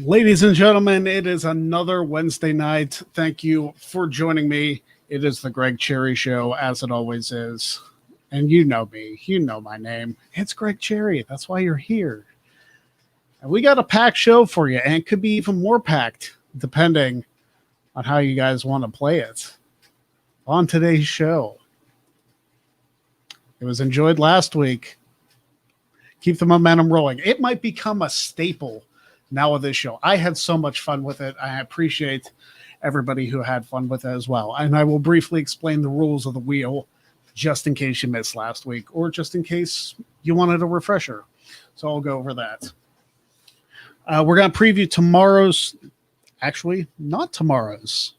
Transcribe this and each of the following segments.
Ladies and gentlemen, it is another Wednesday night. Thank you for joining me. It is the Greg Cherry Show, as it always is. And you know me. You know my name. It's Greg Cherry. That's why you're here. And we got a packed show for you, and it could be even more packed, depending on how you guys want to play it. On today's show, it was enjoyed last week. Keep the momentum rolling. It might become a staple now of this show. I had so much fun with it. I appreciate everybody who had fun with it as well. And I will briefly explain the rules of the wheel just in case you missed last week or just in case you wanted a refresher. So I'll go over that. We're going to preview tomorrow's, actually not tomorrow's,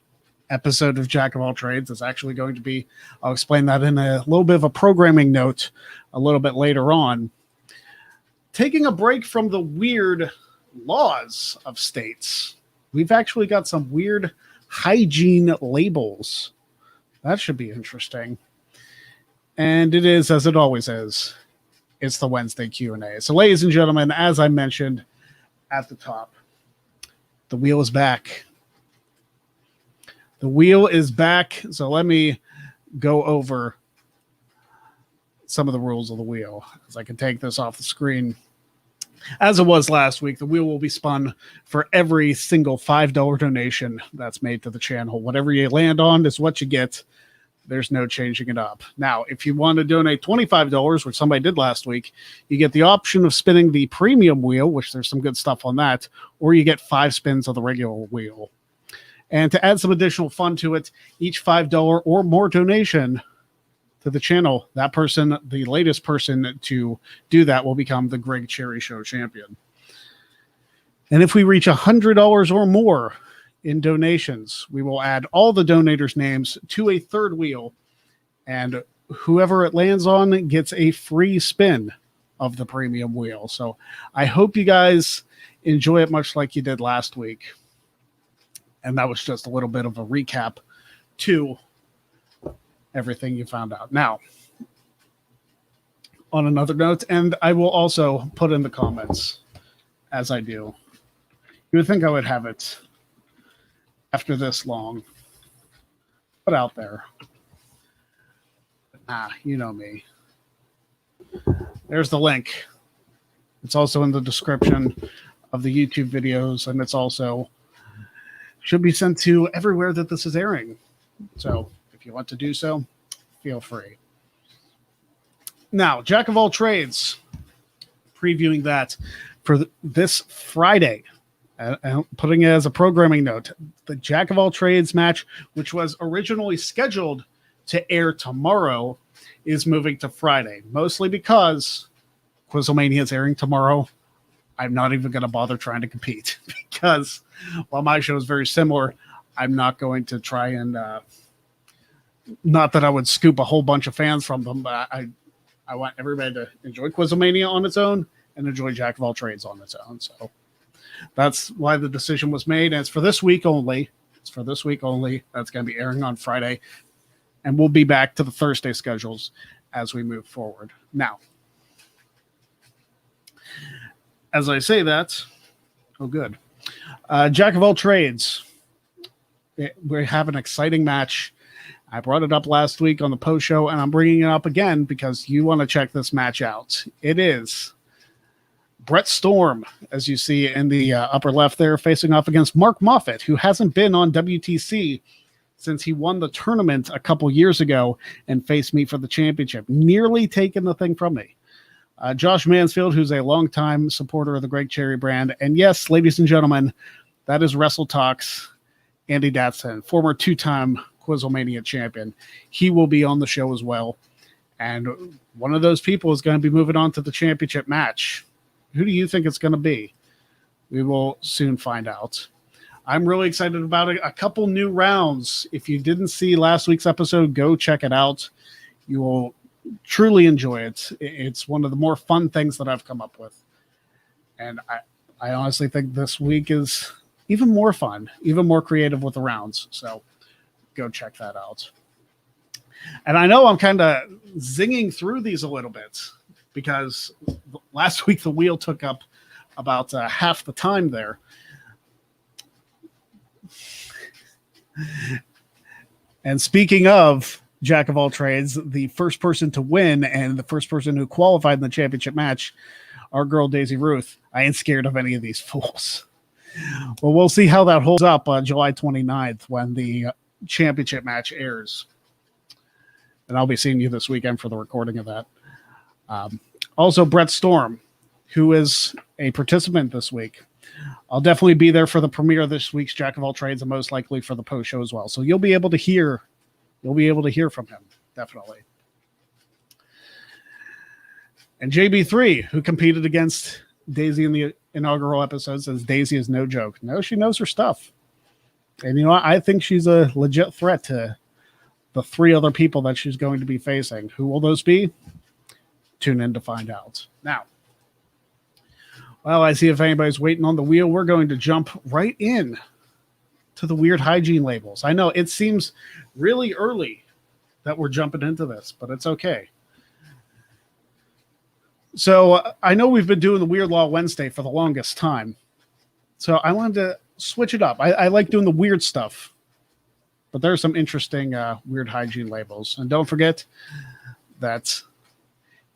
episode of Jack of All Trades. It's actually going to be, I'll explain that in a little bit of a programming note a little bit later on. Taking a break from the weird laws of states, we've actually got some weird hygiene labels. That should be interesting. And it is, as it always is, it's the Wednesday Q&A. So ladies and gentlemen, as I mentioned at the top, the wheel is back. The wheel is back. So let me go over some of the rules of the wheel, as I can take this off the screen. As it was last week, the wheel will be spun for every single $5 donation that's made to the channel. Whatever you land on is what you get. There's no changing it up. Now, if you want to donate $25, which somebody did last week, you get the option of spinning the premium wheel, which there's some good stuff on that, or you get 5 spins of the regular wheel. And to add some additional fun to it, each $5 or more donation to the channel, that person, the latest person to do that, will become the Greg Cherry Show champion. And if we reach $100 or more in donations, we will add all the donators' names to a third wheel, and whoever it lands on gets a free spin of the premium wheel. So I hope you guys enjoy it much like you did last week. And that was just a little bit of a recap to everything you found out. Now, on another note, and I will also put in the comments as I do, you would think I would have it after this long put out there. You know me. There's the link. It's also in the description of the YouTube videos, and it's also should be sent to everywhere that this is airing. So if you want to do so, feel free. Now, Jack of All Trades, previewing that for this Friday, putting it as a programming note, the Jack of All Trades match, which was originally scheduled to air tomorrow, is moving to Friday, mostly because Quizlemania is airing tomorrow. I'm not even going to bother trying to compete because while my show is very similar, I'm not going to try and not that I would scoop a whole bunch of fans from them, but I want everybody to enjoy Quizlemania on its own and enjoy Jack of All Trades on its own. So that's why the decision was made. And it's for this week only. It's for this week only. That's going to be airing on Friday. And we'll be back to the Thursday schedules as we move forward. Now, as I say that, oh, good. Jack of All Trades. We have an exciting match. I brought it up last week on the post show, and I'm bringing it up again because you want to check this match out. It is Brett Storm, as you see in the upper left there, facing off against Mark Moffat, who hasn't been on WTC since he won the tournament a couple years ago and faced me for the championship, nearly taking the thing from me. Josh Mansfield, who's a longtime supporter of the Greg Cherry brand. And yes, ladies and gentlemen, that is Wrestle Talks Andy Datson, former 2-time Quizlemania champion. He will be on the show as well. And one of those people is going to be moving on to the championship match. Who do you think it's going to be? We will soon find out. I'm really excited about it. A couple new rounds. If you didn't see last week's episode, go check it out. You will truly enjoy it. It's one of the more fun things that I've come up with. And I honestly think this week is even more fun, even more creative with the rounds. So go check that out. And I know I'm kind of zinging through these a little bit because last week the wheel took up about half the time there. And speaking of Jack of all trades, the first person to win and the first person who qualified in the championship match, our girl Daisy Ruth. I ain't scared of any of these fools. Well, we'll see how that holds up on July 29th when the championship match airs. And I'll be seeing you this weekend for the recording of that. Also, Brett Storm, who is a participant this week. I'll definitely be there for the premiere of this week's Jack of all trades and most likely for the post show as well. So you'll be able to hear from him, definitely. And JB3, who competed against Daisy in the inaugural episode, says Daisy is no joke. No, she knows her stuff. And you know what? I think she's a legit threat to the 3 other people that she's going to be facing. Who will those be? Tune in to find out. Now, well, I see if anybody's waiting on the wheel, we're going to jump right in to the weird hygiene labels. I know it seems really early that we're jumping into this, but it's okay. So I know we've been doing the Weird Law Wednesday for the longest time. So I wanted to switch it up. I like doing the weird stuff, but there's some interesting weird hygiene labels. And don't forget that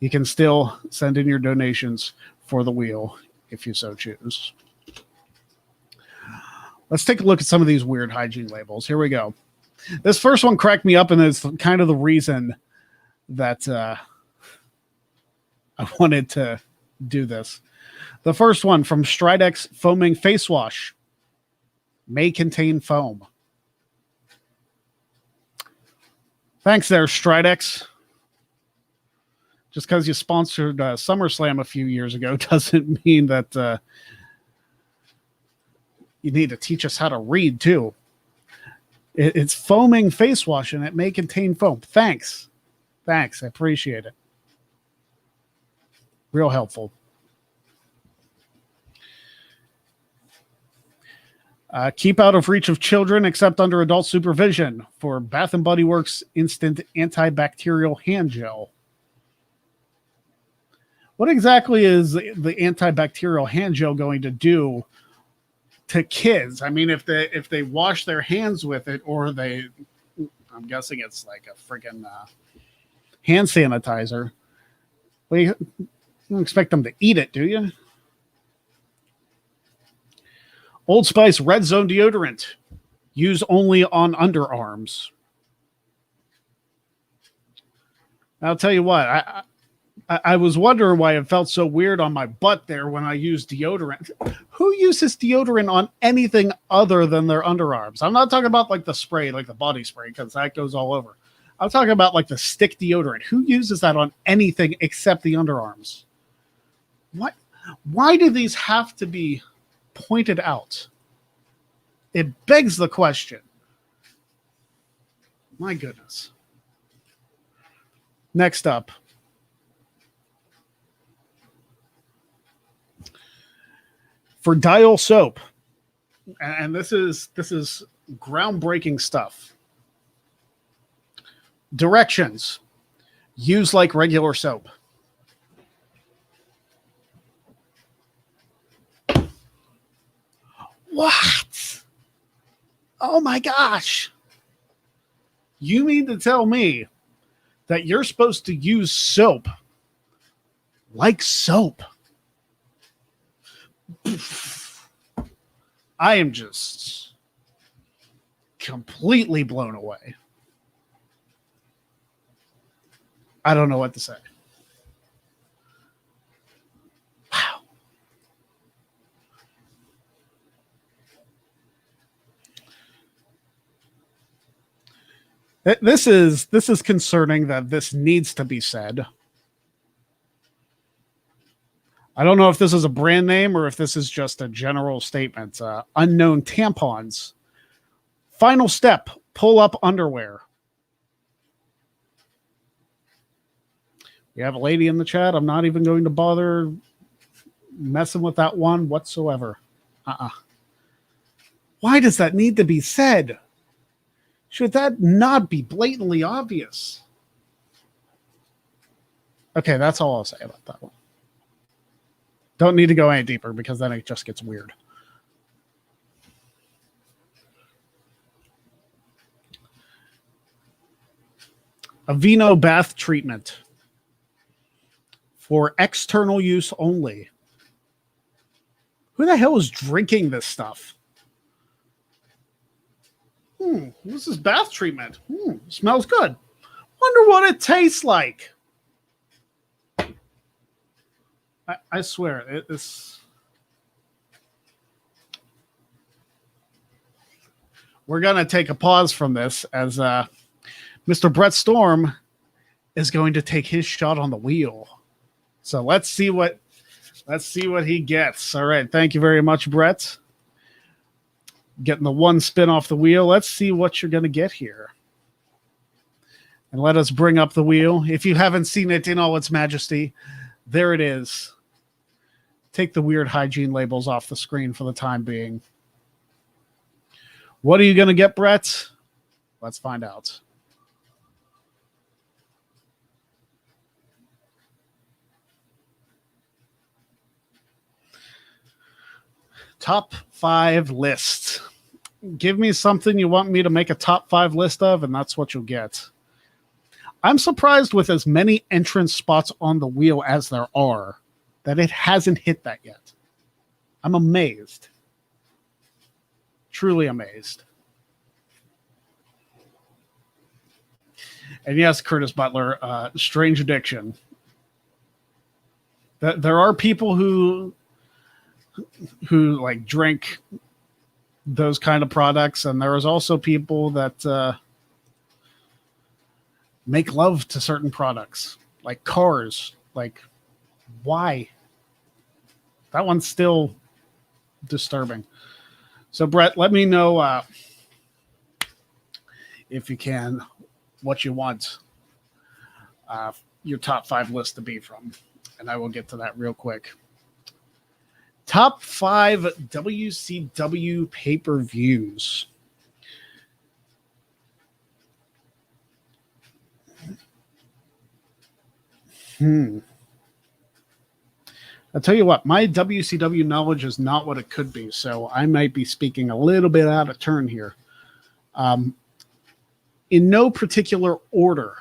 you can still send in your donations for the wheel if you so choose. Let's take a look at some of these weird hygiene labels. Here we go. This first one cracked me up, and it's kind of the reason that I wanted to do this. The first one from Stridex Foaming Face Wash. May contain foam. Thanks there, Stridex. Just because you sponsored SummerSlam a few years ago doesn't mean that you need to teach us how to read, too. It's foaming face wash, and it may contain foam. Thanks. Thanks. I appreciate it. Real helpful. Keep out of reach of children except under adult supervision for Bath & Body Works Instant Antibacterial Hand Gel. What exactly is the antibacterial hand gel going to do to kids? I mean, if they wash their hands with it, or I'm guessing it's like a freaking hand sanitizer. Well, you don't expect them to eat it, do you? Old Spice Red Zone deodorant. Use only on underarms. I'll tell you what, I was wondering why it felt so weird on my butt there when I used deodorant. Who uses deodorant on anything other than their underarms? I'm not talking about like the spray, like the body spray, because that goes all over. I'm talking about like the stick deodorant. Who uses that on anything except the underarms? What? Why do these have to be pointed out? It begs the question. My goodness. Next up. For Dial soap, and this is groundbreaking stuff. Directions: use like regular soap. What? Oh my gosh! You mean to tell me that you're supposed to use soap like soap? I am just completely blown away. I don't know what to say. Wow. This is concerning that this needs to be said. I don't know if this is a brand name or if this is just a general statement. Unknown tampons. Final step, pull up underwear. We have a lady in the chat. I'm not even going to bother messing with that one whatsoever. Why does that need to be said? Should that not be blatantly obvious? Okay, that's all I'll say about that one. Don't need to go any deeper because then it just gets weird. Aveeno bath treatment for external use only. Who the hell is drinking this stuff? This is bath treatment. Smells good. Wonder what it tastes like. I swear, it's... We're going to take a pause from this as Mr. Brett Storm is going to take his shot on the wheel. So let's see what he gets. All right. Thank you very much, Brett. Getting the one spin off the wheel. Let's see what you're going to get here. And let us bring up the wheel. If you haven't seen it in all its majesty, there it is. Take the weird hygiene labels off the screen for the time being. What are you going to get, Brett? Let's find out. Top 5 list. Give me something you want me to make a top 5 list of, and that's what you'll get. I'm surprised with as many entrance spots on the wheel as there are that it hasn't hit that yet. I'm amazed. Truly amazed. And yes, Curtis Butler, strange addiction. There are people who like drink those kind of products, and there is also people that make love to certain products, like cars. Like, why? That one's still disturbing. So, Brett, let me know if you can what you want your top 5 list to be from, and I will get to that real quick. Top 5 WCW pay-per-views. I'll tell you what, my WCW knowledge is not what it could be, so I might be speaking a little bit out of turn here. In no particular order,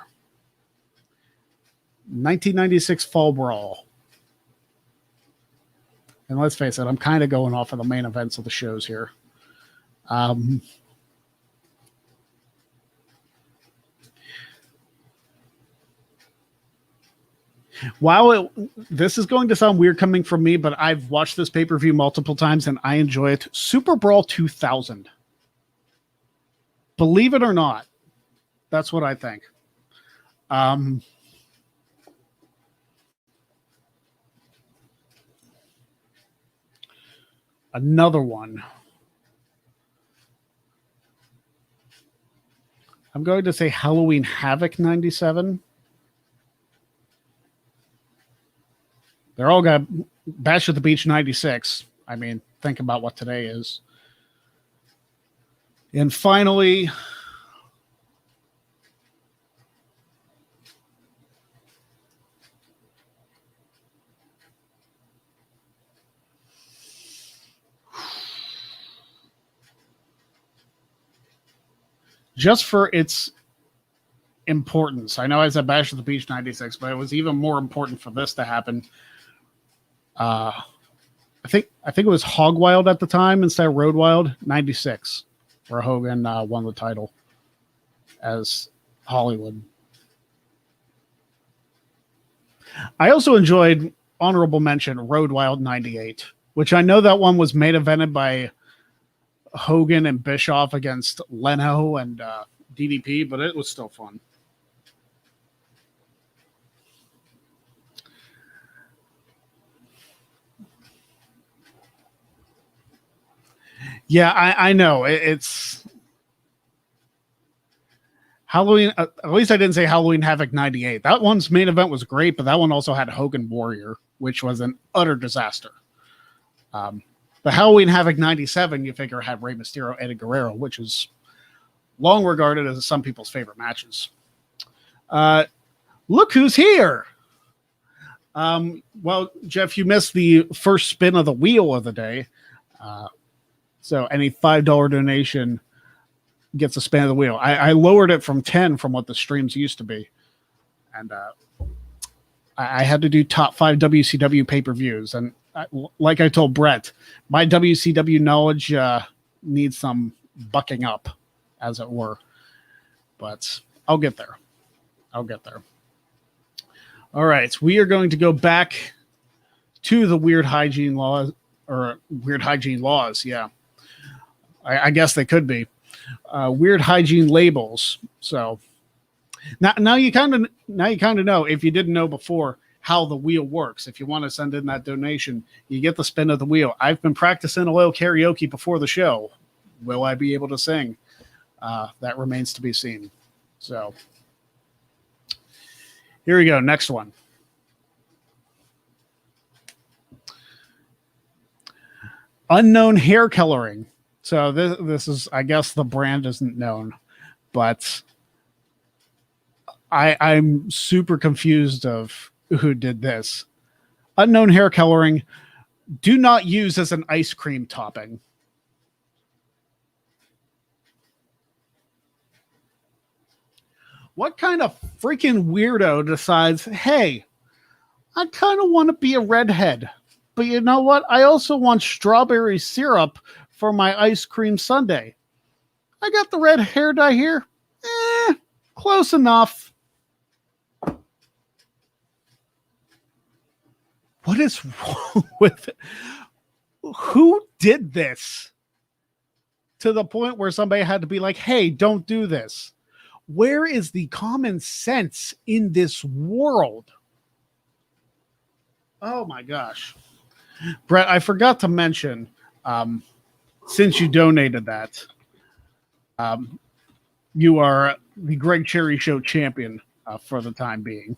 1996 Fall Brawl. And let's face it, I'm kind of going off of the main events of the shows here. While this is going to sound weird coming from me, but I've watched this pay-per-view multiple times and I enjoy it. Super Brawl 2000. Believe it or not, that's what I think. Another one. I'm going to say Halloween Havoc 97. They're all got Bash at the Beach 96. I mean, think about what today is. And finally, just for its importance. I know I said Bash at the Beach 96, but it was even more important for this to happen. I think it was Hog Wild at the time instead of Road Wild 96, where Hogan won the title as Hollywood. I also enjoyed honorable mention Road Wild 98, which I know that one was main evented by Hogan and Bischoff against Leno and DDP, but it was still fun. Yeah, I know. It's Halloween. At least I didn't say Halloween Havoc 98. That one's main event was great, but that one also had Hogan Warrior, which was an utter disaster. The Halloween Havoc 97, you figure, had Rey Mysterio, Eddie Guerrero, which is long regarded as some people's favorite matches. Look who's here. Well, Jeff, you missed the first spin of the wheel of the day. So any $5 donation gets a spin of the wheel. I lowered it from 10 from what the streams used to be. And I had to do top 5 WCW pay-per-views. And like I told Brett, my WCW knowledge needs some bucking up, as it were. But I'll get there. All right, we are going to go back to the weird hygiene laws, yeah. I guess they could be. Weird hygiene labels. So now you kind of know, if you didn't know before, how the wheel works. If you want to send in that donation, you get the spin of the wheel. I've been practicing a little karaoke before the show. Will I be able to sing? That remains to be seen. So here we go. Next one. Unknown hair coloring. So this is, I guess the brand isn't known, but I'm super confused of who did this. Unknown hair coloring. Do not use as an ice cream topping. What kind of freaking weirdo decides, hey, I kind of want to be a redhead, but you know what? I also want strawberry syrup for my ice cream sundae. I got the red hair dye here. Close enough. What is wrong with it? Who did this? To the point where somebody had to be like, hey, don't do this. Where is the common sense in this world? Oh my gosh. Brett, I forgot to mention, since you donated that, you are the Greg Cherry Show champion for the time being.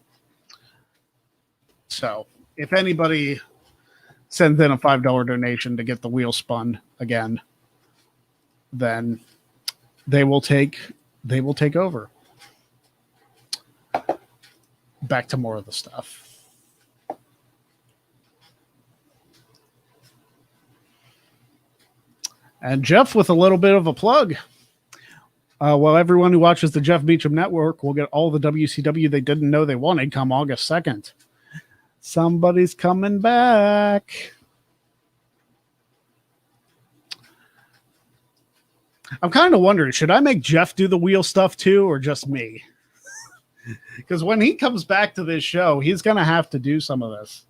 So if anybody sends in a $5 donation to get the wheel spun again, then they will take over. Back to more of the stuff. And Jeff with a little bit of a plug. Well, everyone who watches the Jeff Beecham Network will get all the WCW they didn't know they wanted come August 2nd. Somebody's coming back. I'm kind of wondering, should I make Jeff do the wheel stuff too, or just me? Because when he comes back to this show, he's going to have to do some of this.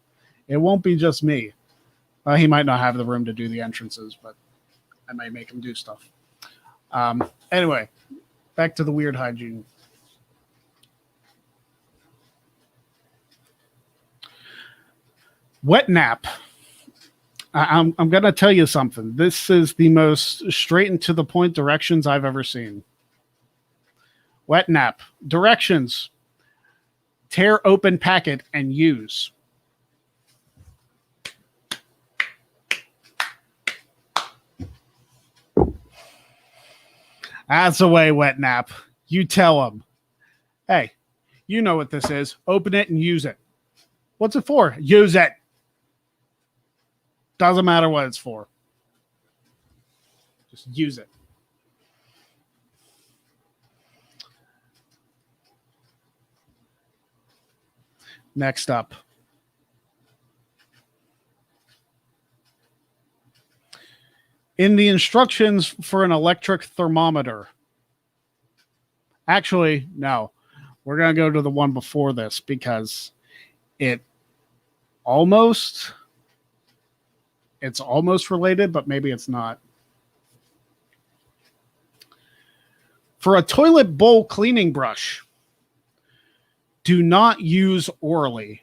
It won't be just me. He might not have the room to do the entrances, but I might make him do stuff. Anyway, back to the weird hygiene. Wet nap. I'm going to tell you something. This is the most straight and to the point directions I've ever seen. Wet nap. Directions. Tear open packet and use. That's the way, wet nap. You tell them, hey, you know what this is. Open it and use it. What's it for? Use it. Doesn't matter what it's for. Just use it. Next up. In the instructions for an electric thermometer. Actually, no. We're going to go to the one before this because it's almost related, but maybe it's not. For a toilet bowl cleaning brush, do not use orally.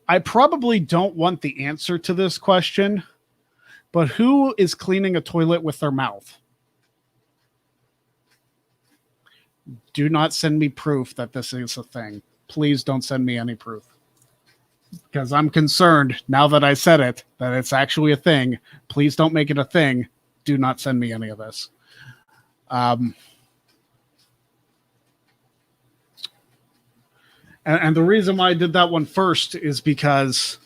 I probably don't want the answer to this question, but who is cleaning a toilet with their mouth? Do not send me proof that this is a thing. Please don't send me any proof. Because I'm concerned, now that I said it, that it's actually a thing. Please don't make it a thing. Do not send me any of this. And the reason why I did that one first is because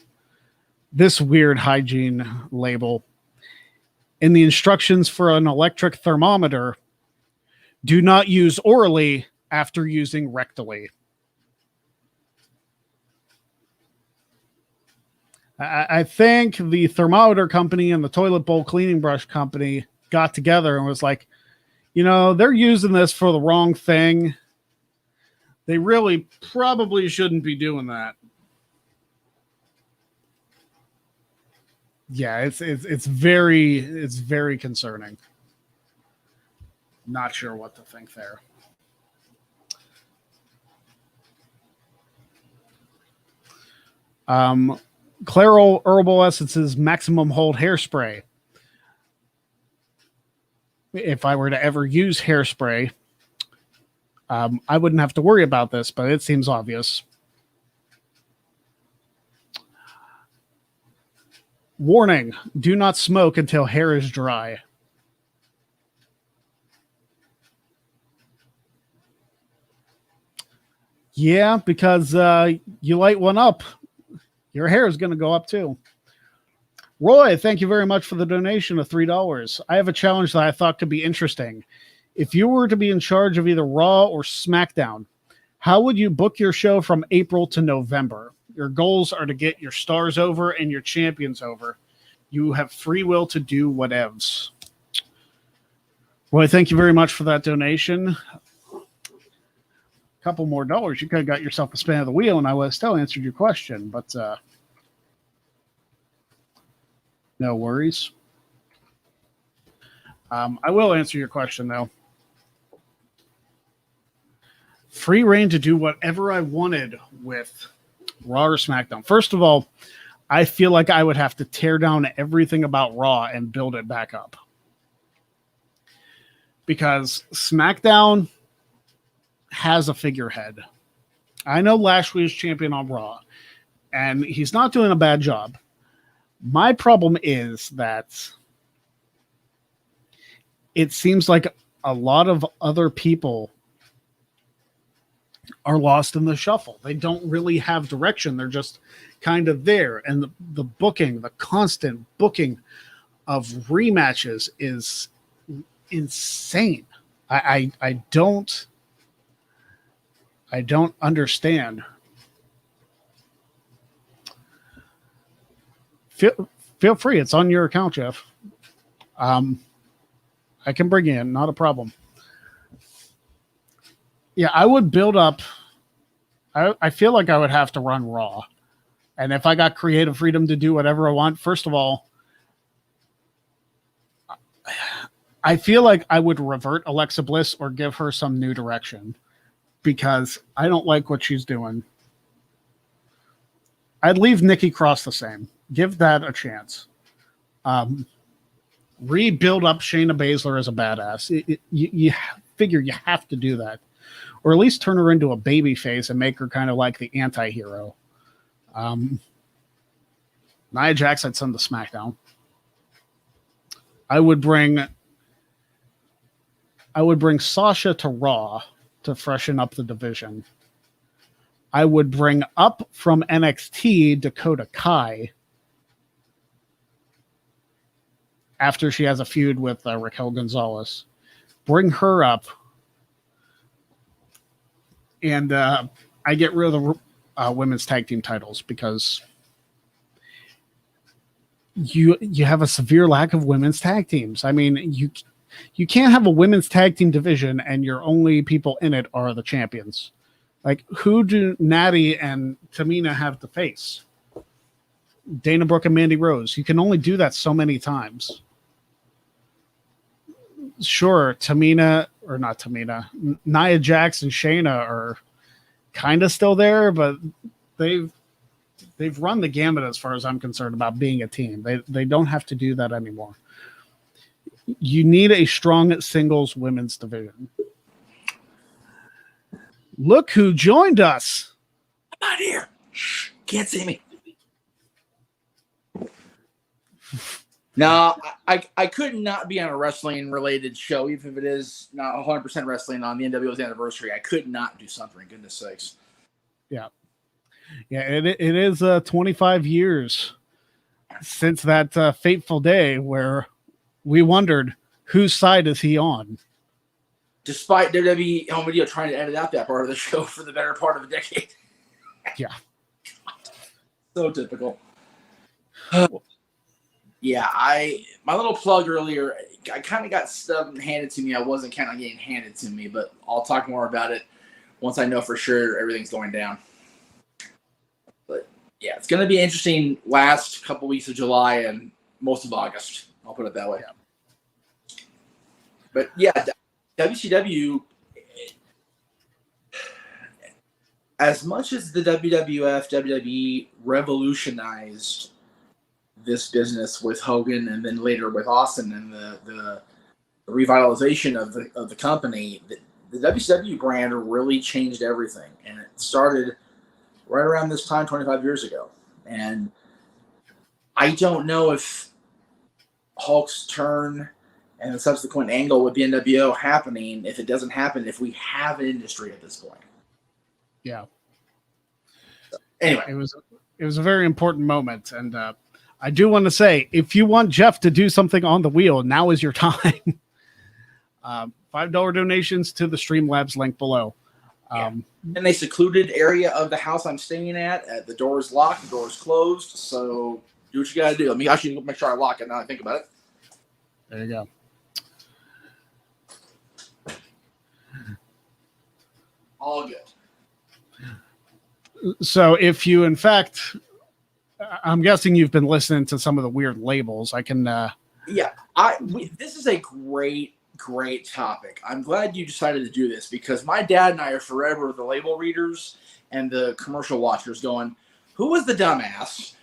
this weird hygiene label, in the instructions for an electric thermometer, Do not use orally after using rectally. I think the thermometer company and the toilet bowl cleaning brush company got together and was like, they're using this for the wrong thing. They really probably shouldn't be doing that. Yeah, it's very concerning. Not sure what to think there. Clairol Herbal Essences Maximum Hold Hairspray. If I were to ever use hairspray, I wouldn't have to worry about this, but it seems obvious. Warning, do not smoke until hair is dry. Yeah, because you light one up, your hair is going to go up too. Roy, thank you very much for the donation of $3. I have a challenge that I thought could be interesting. If you were to be in charge of either Raw or SmackDown, how would you book your show from April to November? Your goals are to get your stars over and your champions over. You have free will to do whatevs. Roy, thank you very much for that donation. A couple more dollars, you could have got yourself a spin of the wheel, and I would have still answered your question, but no worries. I will answer your question, though. Free reign to do whatever I wanted with Raw or SmackDown. First of all, I feel like I would have to tear down everything about Raw and build it back up. Because SmackDown has a figurehead. I know Lashley is champion on Raw, and he's not doing a bad job. My problem is that it seems like a lot of other people are lost in the shuffle. They don't really have direction. They're just kind of there. And the booking, the constant booking of rematches is insane. I don't understand. Feel free. It's on your account, Jeff. I can bring you in. Not a problem. Yeah, I would build up. I feel like I would have to run Raw. And if I got creative freedom to do whatever I want, first of all, I feel like I would revert Alexa Bliss or give her some new direction because I don't like what she's doing. I'd leave Nikki Cross the same. Give that a chance. Rebuild up Shayna Baszler as a badass. You figure you have to do that. Or at least turn her into a baby face and make her kind of like the anti-hero. Nia Jax, I'd send to SmackDown. I would bring Sasha to Raw to freshen up the division. I would bring up from NXT Dakota Kai after she has a feud with Raquel Gonzalez. Bring her up. And I get rid of the women's tag team titles because you have a severe lack of women's tag teams. I mean, you can't have a women's tag team division and your only people in it are the champions. Like, who do Natty and Tamina have to face? Dana Brooke and Mandy Rose. You can only do that so many times. Sure, Nia Jax and Shayna are kind of still there, but they've run the gamut as far as I'm concerned about being a team. They don't have to do that anymore. You need a strong singles women's division. Look who joined us. I'm not here. Shh, can't see me. No, I could not be on a wrestling-related show, even if it is not 100% wrestling on the NWO's anniversary. I could not do something, goodness sakes. Yeah. Yeah, it is 25 years since that fateful day where we wondered whose side is he on. despite WWE Home Video trying to edit out that part of the show for the better part of a decade. Yeah. So typical. Yeah, my little plug earlier, I kind of got stuff handed to me. I wasn't kind of getting handed to me, but I'll talk more about it once I know for sure everything's going down. But yeah, it's going to be interesting last couple weeks of July and most of August. I'll put it that way. Yeah. But yeah, WCW, as much as the WWF, WWE revolutionized this business with Hogan and then later with Austin and the revitalization of the company, the WCW brand really changed everything. And it started right around this time 25 years ago. And I don't know if Hulk's turn and the subsequent angle with the NWO happening, if it doesn't happen, if we have an industry at this point. Yeah. So, anyway. It was a very important moment. And I do want to say, if you want Jeff to do something on the wheel, now is your time. $5 donations to the Streamlabs link below. In a secluded area of the house I'm staying at. The door is locked, the door is closed. So do what you got to do. Let me actually make sure I lock it now I think about it. There you go. All good. So if you, in fact, I'm guessing you've been listening to some of the weird labels. I can. This is a great topic. I'm glad you decided to do this because my dad and I are forever the label readers and the commercial watchers going, who was the dumbass?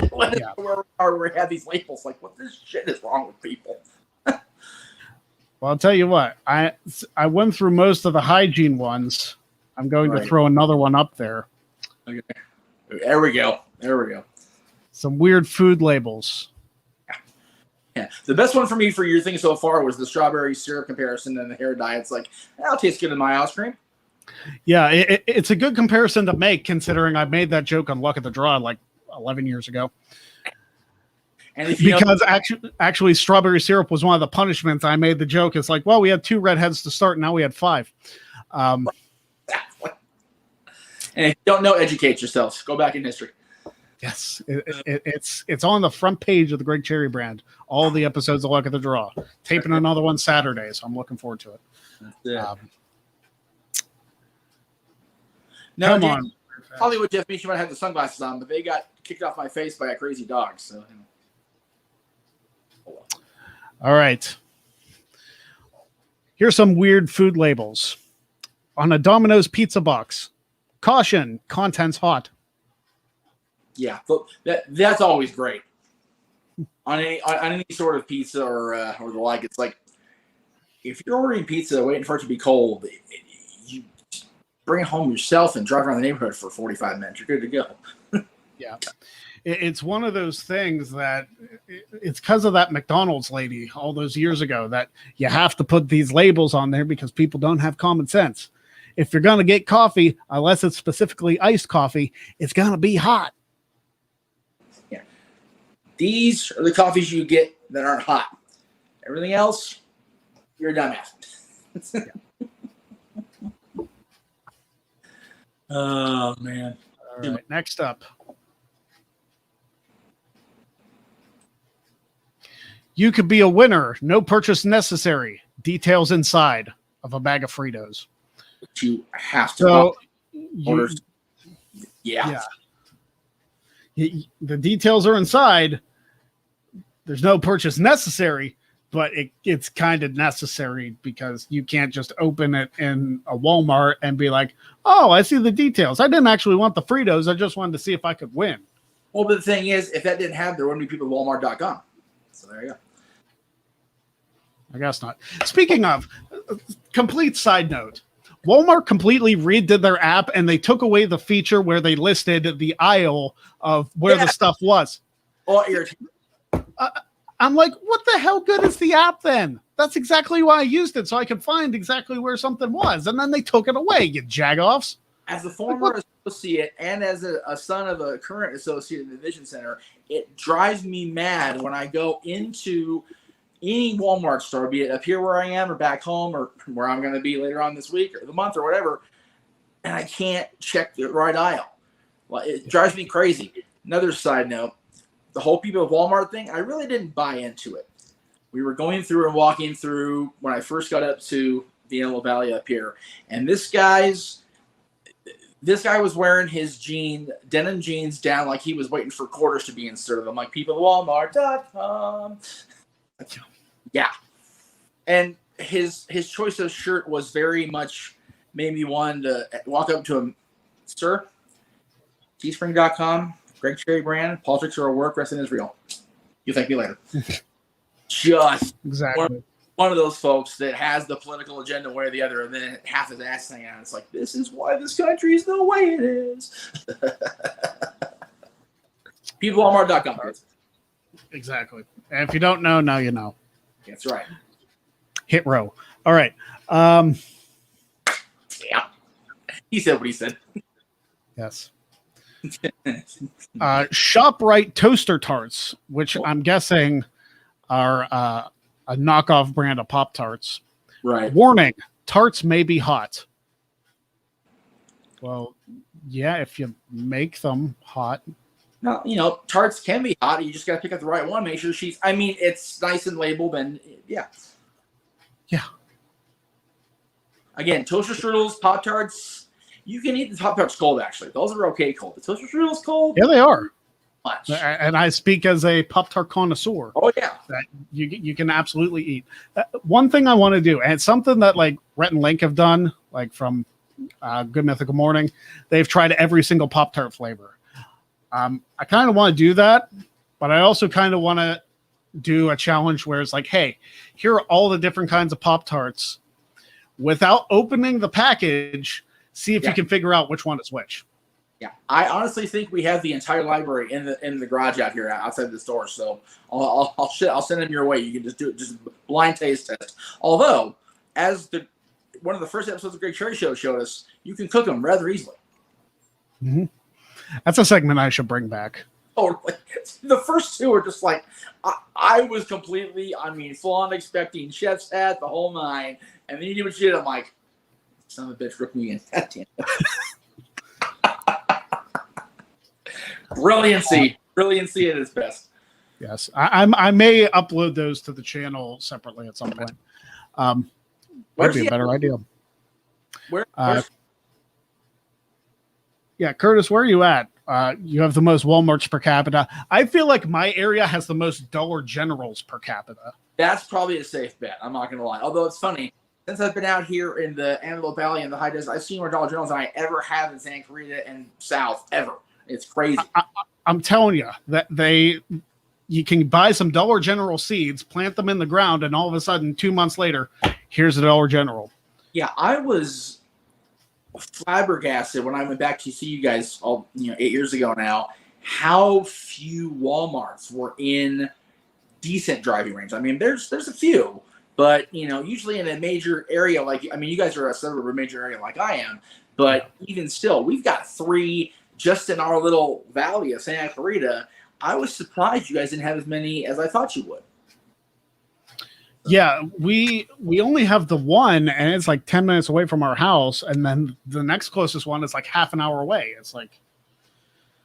Where we have these labels, like, what this shit is wrong with people? Well, I'll tell you what, I went through most of the hygiene ones. I'm going to throw another one up there. Okay. There we go. Some weird food labels. Yeah. The best one for me for your thing so far was the strawberry syrup comparison and the hair dye. It's like, that'll taste good in my ice cream. Yeah, it's a good comparison to make, considering I made that joke on Luck of the Draw like 11 years ago. And because actually strawberry syrup was one of the punishments. I made the joke. It's like, well, we had 2 redheads to start. Now we had 5. And if you don't know, educate yourselves. Go back in history. Yes, it's on the front page of the Greg Cherry brand. All the episodes of Luck of the Draw. Taping another one Saturday, so I'm looking forward to it. Come on. Hollywood Jeff Beach, you might have the sunglasses on, but they got kicked off my face by a crazy dog. So. All right. Here's some weird food labels. On a Domino's pizza box, caution, contents hot. Yeah, that's always great. On any sort of pizza or the like, it's like if you're ordering pizza waiting for it to be cold, you bring it home yourself and drive around the neighborhood for 45 minutes. You're good to go. Yeah. It's one of those things that it's because of that McDonald's lady all those years ago that you have to put these labels on there because people don't have common sense. If you're going to get coffee, unless it's specifically iced coffee, it's going to be hot. Yeah. These are the coffees you get that aren't hot. Everything else, you're a dumbass. Oh, man. All right, next up. You could be a winner. No purchase necessary. Details inside of a bag of Fritos. You have to order. Yeah. The details are inside. There's no purchase necessary, but it's kind of necessary because you can't just open it in a Walmart and be like, oh, I see the details. I didn't actually want the Fritos. I just wanted to see if I could win. Well, but the thing is, if that didn't happen, there wouldn't be people at Walmart.com. So there you go. I guess not. Speaking of, complete side note, Walmart completely redid their app and they took away the feature where they listed the aisle of where the stuff was. Oh, I'm like, what the hell good is the app then? That's exactly why I used it, so I could find exactly where something was. And then they took it away, you jagoffs. As a former associate and as a son of a current associate in the Vision Center, it drives me mad when I go into any Walmart store, be it up here where I am or back home or where I'm going to be later on this week or the month or whatever, and I can't check the right aisle. Well, it drives me crazy. Another side note, the whole people of Walmart thing, I really didn't buy into it. We were going through and walking through when I first got up to the Antelope Valley up here, and this guy was wearing his denim jeans down like he was waiting for quarters to be inserted. I'm like, people at Walmart.com. Yeah. And his choice of shirt was very much made me want to walk up to him. Sir, Teespring.com, Greg Cherry brand, politics are a work, rest in Israel. You thank me later. Just Exactly. one of those folks that has the political agenda one way or the other, and then half his ass hanging out. It's like, this is why this country is the way it is. People at Walmart.com. Exactly. And if you don't know, now you know. That's right. Hit row. All right. Yeah. He said what he said. Yes. ShopRite toaster tarts, which I'm guessing are a knockoff brand of Pop-Tarts. Right. Warning, tarts may be hot. Well, yeah, if you make them hot. No, tarts can be hot. You just got to pick up the right one. Make sure it's nice and labeled, and yeah. Yeah. Again, toaster strudels, Pop-Tarts. You can eat the Pop-Tarts cold, actually. Those are okay cold. The toaster strudels cold? Yeah, they are. Much. And I speak as a Pop-Tart connoisseur. Oh, yeah. That you can absolutely eat. One thing I want to do, and it's something that like Rhett and Link have done, like from Good Mythical Morning, they've tried every single Pop-Tart flavor. I kind of want to do that, but I also kind of want to do a challenge where it's like, hey, here are all the different kinds of Pop-Tarts. Without opening the package, see if you can figure out which one is which. Yeah, I honestly think we have the entire library in the garage out here outside the store. So I'll send them your way. You can just do it, just blind taste test. Although, as one of the first episodes of Greg Cherry Show showed us, you can cook them rather easily. Mm-hmm. That's a segment I should bring back. Oh, the first two are just like I was completely, full on expecting chef's hat, the whole nine, and then you do what you did. I'm like, son of a bitch, ripped me in. Brilliancy at its best. Yes, I may upload those to the channel separately at some point. That'd be a better idea. Yeah, Curtis, where are you at? You have the most Walmarts per capita. I feel like my area has the most Dollar Generals per capita. That's probably a safe bet. I'm not going to lie. Although it's funny, since I've been out here in the Antelope Valley and the high desert, I've seen more Dollar Generals than I ever have in Santa Clarita and South ever. It's crazy. I'm telling you that you can buy some Dollar General seeds, plant them in the ground, and all of a sudden, 2 months later, here's a Dollar General. Yeah, I was flabbergasted when I went back to see you guys 8 years ago now, how few Walmarts were in decent driving range. There's a few, but usually in a major area you guys are a suburb of a major area like I am, but even still, we've got 3 just in our little valley of Santa Clarita. I was surprised you guys didn't have as many as I thought you would. Yeah, we only have the one, and it's like 10 minutes away from our house, and then the next closest one is like half an hour away. It's like,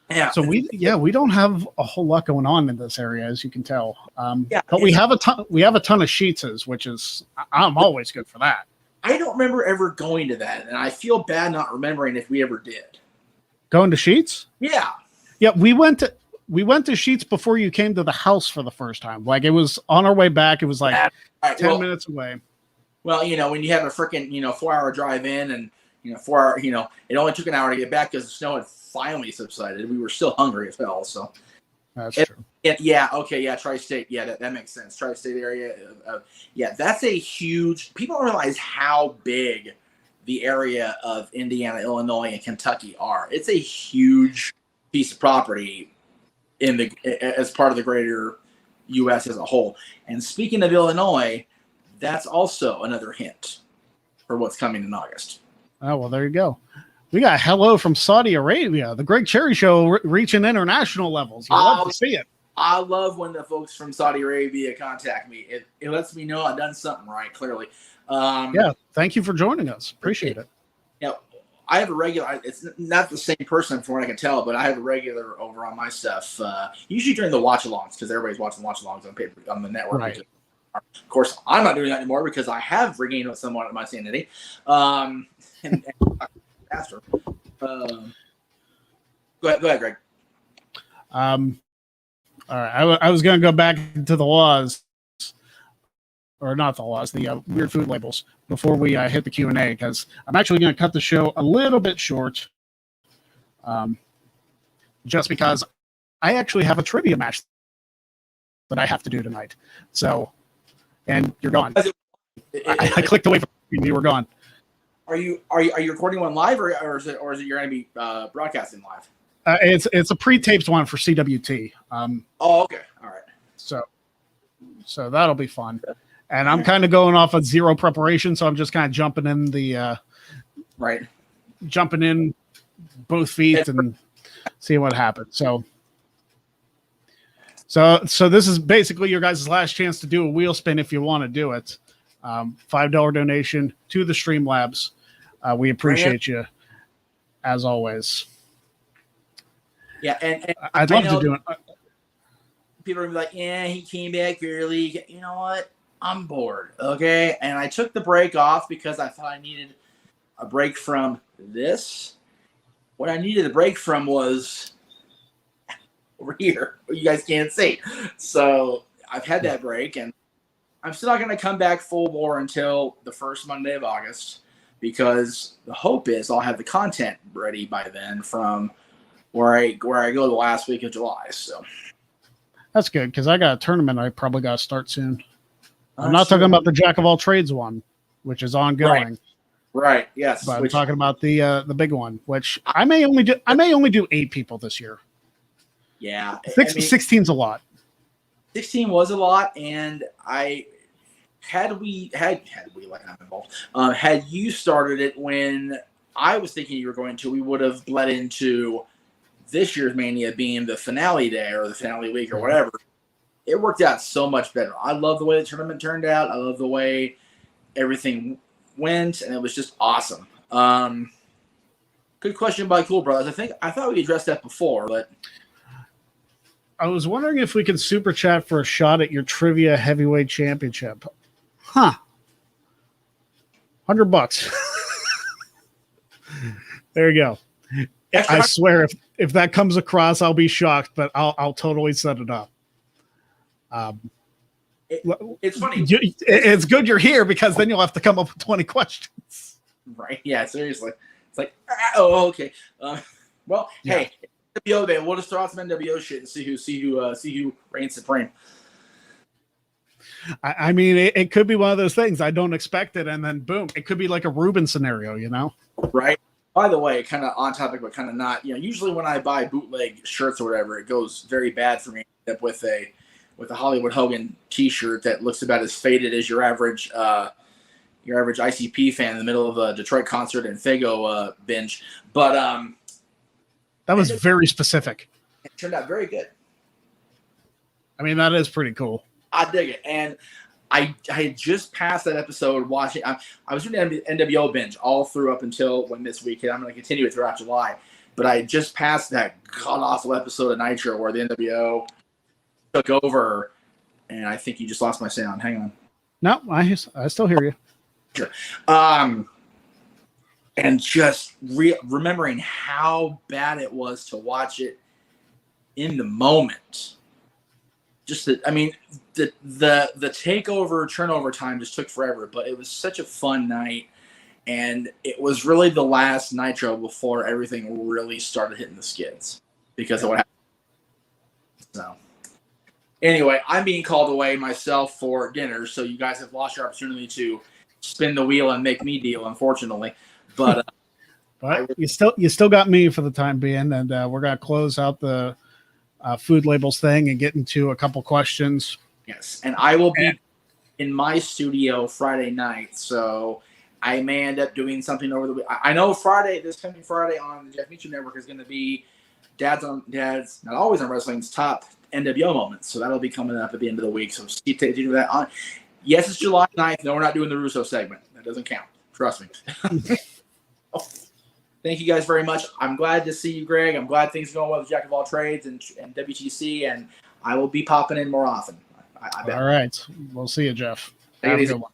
yeah. So we don't have a whole lot going on in this area, as you can tell. But we have a ton. We have a ton of Sheetses, which is I'm always good for that. I don't remember ever going to that, and I feel bad not remembering if we ever did. Going to Sheetz? Yeah. Yeah, we went to Sheetz before you came to the house for the first time. Like, it was on our way back. It was like 10 minutes away. Well, when you have a freaking 4-hour drive in and 4 hour, it only took an hour to get back because the snow had finally subsided. We were still hungry as hell. So that's true. Yeah. Okay. Yeah. Tri-state. Yeah. That makes sense. Tri-state area. That's a huge. People don't realize how big the area of Indiana, Illinois, and Kentucky are. It's a huge piece of property as part of the greater U.S. as a whole. And speaking of Illinois, that's also another hint for what's coming in August. Oh, well, there you go. We got hello from Saudi Arabia. The Greg Cherry Show reaching international levels. You love to see it. I love when the folks from Saudi Arabia contact me. It lets me know I've done something right, clearly. Yeah, thank you for joining us. Appreciate it. Yeah, I have a regular. It's not the same person from what I can tell, but I have a regular over on my stuff. Usually during the watch-alongs, because everybody's watching watch-alongs on the network. Right. Because, of course, I'm not doing that anymore because I have regained somewhat of my sanity. And faster. Go ahead, Greg. All right, I was going to go back to the laws, or not the laws, the weird food labels before we hit the Q&A, because I'm actually going to cut the show a little bit short, just because I actually have a trivia match that I have to do tonight. So, and you're gone. I clicked away from you, and you were gone. Are you recording one live, or is it you're going to be broadcasting live? It's a pre-taped one for CWT. Oh, okay, all right. So that'll be fun. And I'm kind of going off of zero preparation, so I'm just kind of jumping in jumping in both feet and seeing what happens. So this is basically your guys' last chance to do a wheel spin if you want to do it. $5 donation to the Streamlabs. We appreciate you as always. Yeah, and I'd love to do it. People are gonna be like, "Yeah, he came back early." You know what? I'm bored. Okay, and I took the break off because I thought I needed a break from this. What I needed a break from was over here, what you guys can't see. So I've had that break, and I'm still not going to come back full bore until the first Monday of August, because the hope is I'll have the content ready by then from where I go the last week of July. So that's good, because I got a tournament I probably got to start soon. I'm not talking about the Jack of all trades one, which is ongoing. Right. Yes. But I'm talking about the big one, which I may only do 8 people this year. Yeah. 16's a lot. 16 was a lot, and had you started it when I was thinking you were going to, we would have bled into this year's Mania being the finale day or the finale week or whatever. It worked out so much better. I love the way the tournament turned out. I love the way everything went, and it was just awesome. Good question by Cool Brothers. I thought we addressed that before, but I was wondering if we could super chat for a shot at your trivia heavyweight championship. Huh. $100. There you go. I swear, if that comes across, I'll be shocked, but I'll totally set it up. It's funny. It's good you're here, because then you'll have to come up with 20 questions. Right? Yeah. Seriously. It's like, oh, okay. Well, yeah. Hey, NWO Day. We'll just throw out some NWO shit and see who reigns supreme. I mean, it could be one of those things I don't expect it, and then boom, it could be like a Ruben scenario, you know? Right. By the way, kind of on topic, but kind of not. You know, usually when I buy bootleg shirts or whatever, it goes very bad for me. I end up with a Hollywood Hogan T-shirt that looks about as faded as your average ICP fan in the middle of a Detroit concert and Fago binge. But that was very specific. It turned out very good. I mean, that is pretty cool. I dig it, and I had just passed that episode watching. I was doing the NWO binge all through up until when this week hit. I'm going to continue it throughout July, but I just passed that god awful episode of Nitro where the NWO took over, and I think you just lost my sound. Hang on. No, I still hear you. Sure. And just remembering how bad it was to watch it in the moment. Just the takeover turnover time just took forever, but it was such a fun night, and it was really the last Nitro before everything really started hitting the skids because of what happened. So anyway, I'm being called away myself for dinner, so you guys have lost your opportunity to spin the wheel and make me deal, unfortunately. But but you still got me for the time being, and we're gonna close out the food labels thing and get into a couple questions. Yes, and I will be in my studio Friday night, so I may end up doing something over the week. I know this coming Friday on the Jeff Meacham Network is going to be Dad's Not Always on Wrestling's top NWO moments. So that'll be coming up at the end of the week. So keep taking that on. Yes, it's July 9th. No, we're not doing the Russo segment. That doesn't count. Trust me. Thank you guys very much. I'm glad to see you, Greg. I'm glad things are going well with Jack of All Trades and WTC, and I will be popping in more often. I bet. All right. We'll see you, Jeff. Take Have it a easy. good one.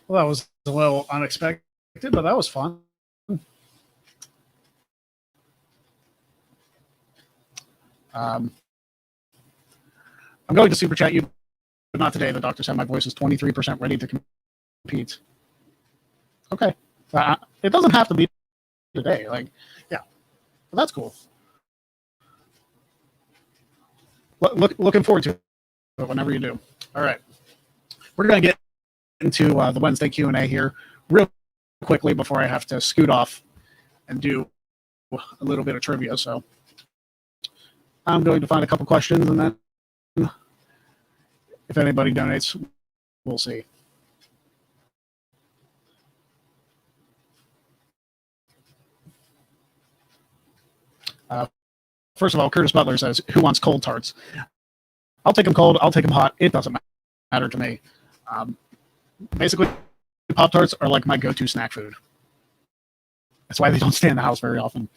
Well, that was a little unexpected, but that was fun. I'm going to super chat you, but not today. The doctor said my voice is 23% ready to compete. Okay. It doesn't have to be today. Like, yeah. Well, that's cool. Looking forward to it whenever you do. All right. We're going to get into the Wednesday Q&A here real quickly before I have to scoot off and do a little bit of trivia. So I'm going to find a couple questions, and then if anybody donates, we'll see. First of all, Curtis Butler says, who wants cold tarts? I'll take them cold. I'll take them hot. It doesn't matter to me. Basically, Pop-Tarts are like my go-to snack food. That's why they don't stay in the house very often.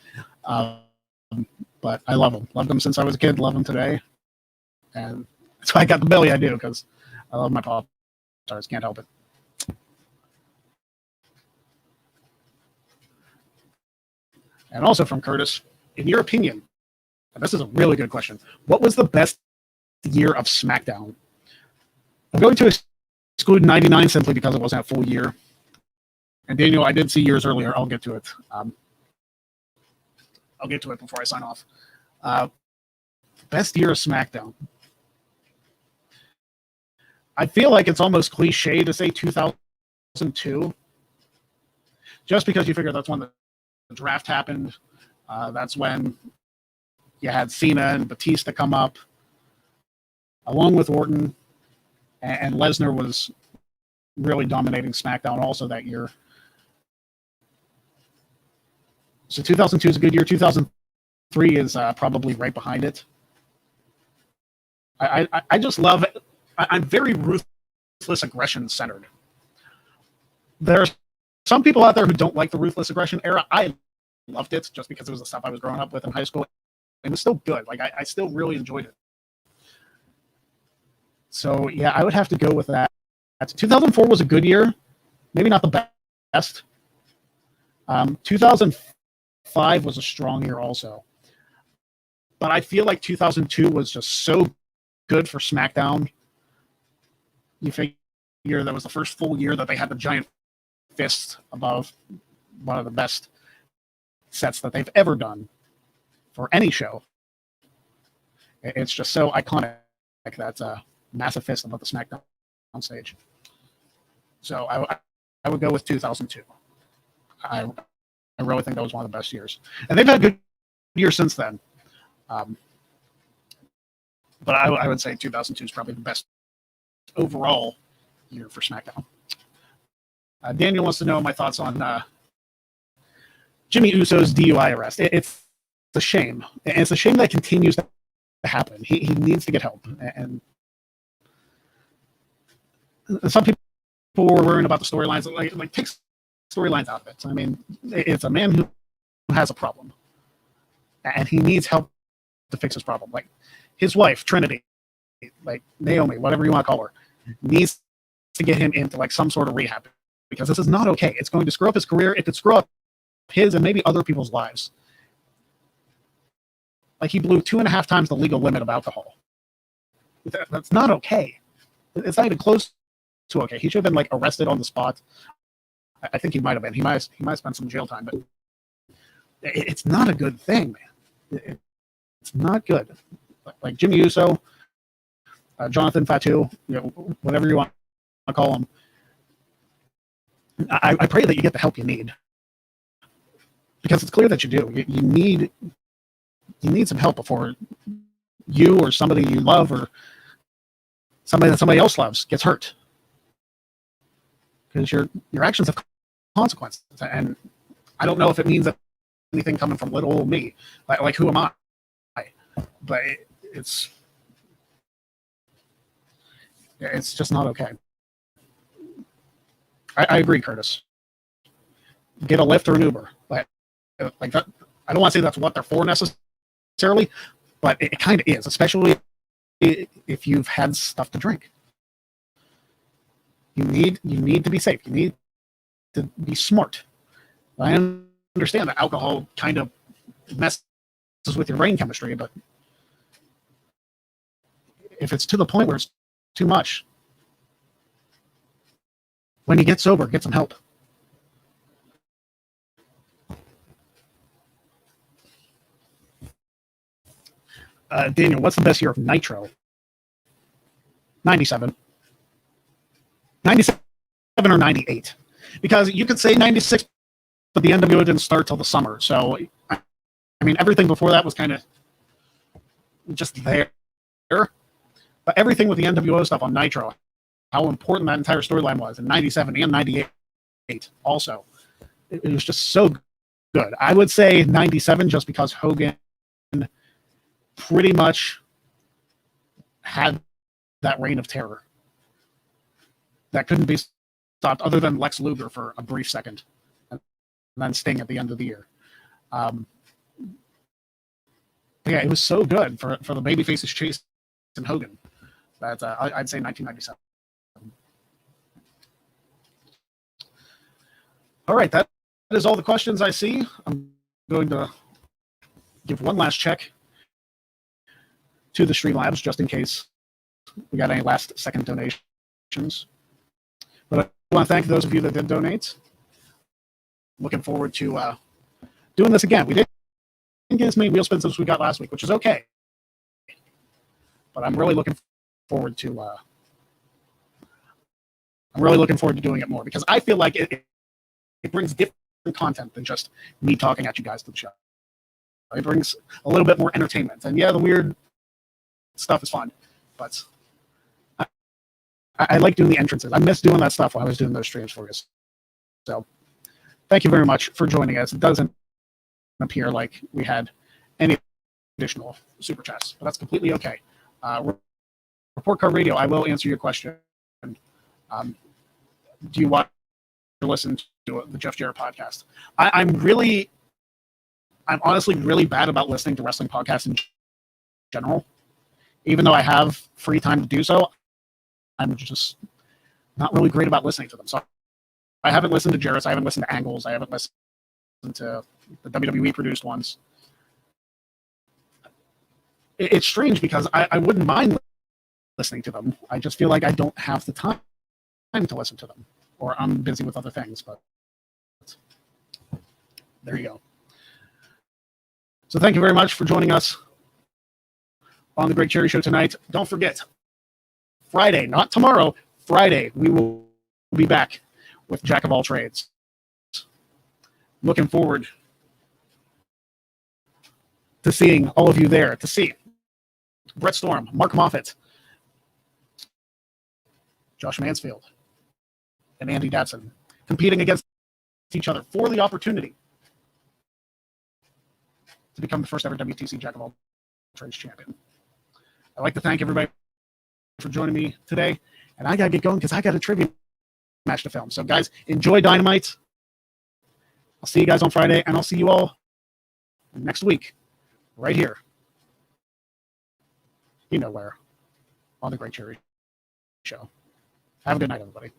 But I love them. Loved them since I was a kid. Love them today. And that's why I got the belly I do, because I love my Pop-Tarts. Can't help it. And also from Curtis, in your opinion, and this is a really good question, what was the best year of SmackDown? I'm going to exclude 99 simply because it wasn't a full year. And Daniel, I did see years earlier. I'll get to it. I'll get to it before I sign off. Best year of SmackDown. I feel like it's almost cliche to say 2002, just because you figure that's when the draft happened. That's when you had Cena and Batista come up, along with Orton, and Lesnar was really dominating SmackDown also that year. So 2002 is a good year. 2003 is probably right behind it. I just love it. I'm very ruthless aggression centered. There's some people out there who don't like the ruthless aggression era. I loved it just because it was the stuff I was growing up with in high school. It was still good. Like I still really enjoyed it. So yeah, I would have to go with that. 2004 was a good year, maybe not the best. 2005 was a strong year also, but I feel like 2002 was just so good for SmackDown. You figure that was the first full year that they had the giant fist above one of the best sets that they've ever done for any show. It's just so iconic, that massive fist above the SmackDown stage. So I would go with 2002. I really think that was one of the best years. And they've had good years since then. But I would say 2002 is probably the best overall year for SmackDown. Daniel wants to know my thoughts on Jimmy Uso's DUI arrest. It's a shame. And it's a shame that continues to happen. He needs to get help. And some people were worrying about the storylines. Like take storylines out of it. I mean, it's a man who has a problem. And he needs help to fix his problem. Like his wife, Trinity, like Naomi, whatever you want to call her, needs to get him into like some sort of rehab, because this is not okay. It's going to screw up his career. It could screw up his and maybe other people's lives. Like he blew 2.5 times the legal limit of alcohol. That's not okay. It's not even close to okay. He should have been like arrested on the spot. I think he might have been. He might have spent some jail time, but it's not a good thing, man. It's not good. Like Jimmy Uso, Jonathan Fatu, whatever you want to call him. I pray that you get the help you need, because it's clear that you do. You need some help before you or somebody you love or somebody that somebody else loves gets hurt, because your actions have consequences. And I don't know if it means that anything coming from little old me. Like who am I? But it's just not okay. I agree, Curtis. Get a Lyft or an Uber. Like that. I don't want to say that's what they're for necessarily, but it kind of is, especially if you've had stuff to drink. You need to be safe. You need to be smart. I understand that alcohol kind of messes with your brain chemistry, but if it's to the point where it's too much, when you get sober, get some help. Daniel, what's the best year of Nitro? 97. 97 or 98. Because you could say 96, but the NWO didn't start till the summer. So, I mean, everything before that was kind of just there. But everything with the NWO stuff on Nitro, how important that entire storyline was in 97 and 98 also. It was just so good. I would say 97 just because Hogan pretty much had that reign of terror that couldn't be stopped other than Lex Luger for a brief second and then Sting at the end of the year. Yeah, it was so good for the babyfaces Chase and Hogan that I'd say 1997. All right, that is all the questions I see. I'm going to give one last check to the Streamlabs just in case we got any last second donations. But I want to thank those of you that did donate. Looking forward to doing this again. We didn't get as many wheel spins as we got last week, which is okay. But I'm really looking forward to doing it more because I feel like it brings different content than just me talking at you guys to the show. It brings a little bit more entertainment. And yeah, the weird stuff is fun, but I like doing the entrances. I miss doing that stuff while I was doing those streams for you. So thank you very much for joining us. It doesn't appear like we had any additional super chats, but that's completely okay. Report Card Radio, I will answer your question. Do you watch or listen to the Jeff Jarrett podcast? I'm honestly really bad about listening to wrestling podcasts in general. Even though I have free time to do so, I'm just not really great about listening to them. So I haven't listened to Jarrett's, I haven't listened to Angles, I haven't listened to the WWE produced ones. It's strange because I wouldn't mind listening to them. I just feel like I don't have the time to listen to them, or I'm busy with other things. But there you go. So thank you very much for joining us on the Greg Cherry Show tonight. Don't forget, Friday, not tomorrow, Friday, we will be back with Jack of All Trades. Looking forward to seeing all of you there, to see Brett Storm, Mark Moffat, Josh Mansfield, and Andy Datson competing against each other for the opportunity to become the first ever WTC Jack of All Trades champion. I'd like to thank everybody for joining me today, and I gotta get going because I got a trivia match to film. So guys, enjoy Dynamite. I'll see you guys on Friday, and I'll see you all next week right here, you know where, on the Greg Cherry Show. Have a good night, everybody.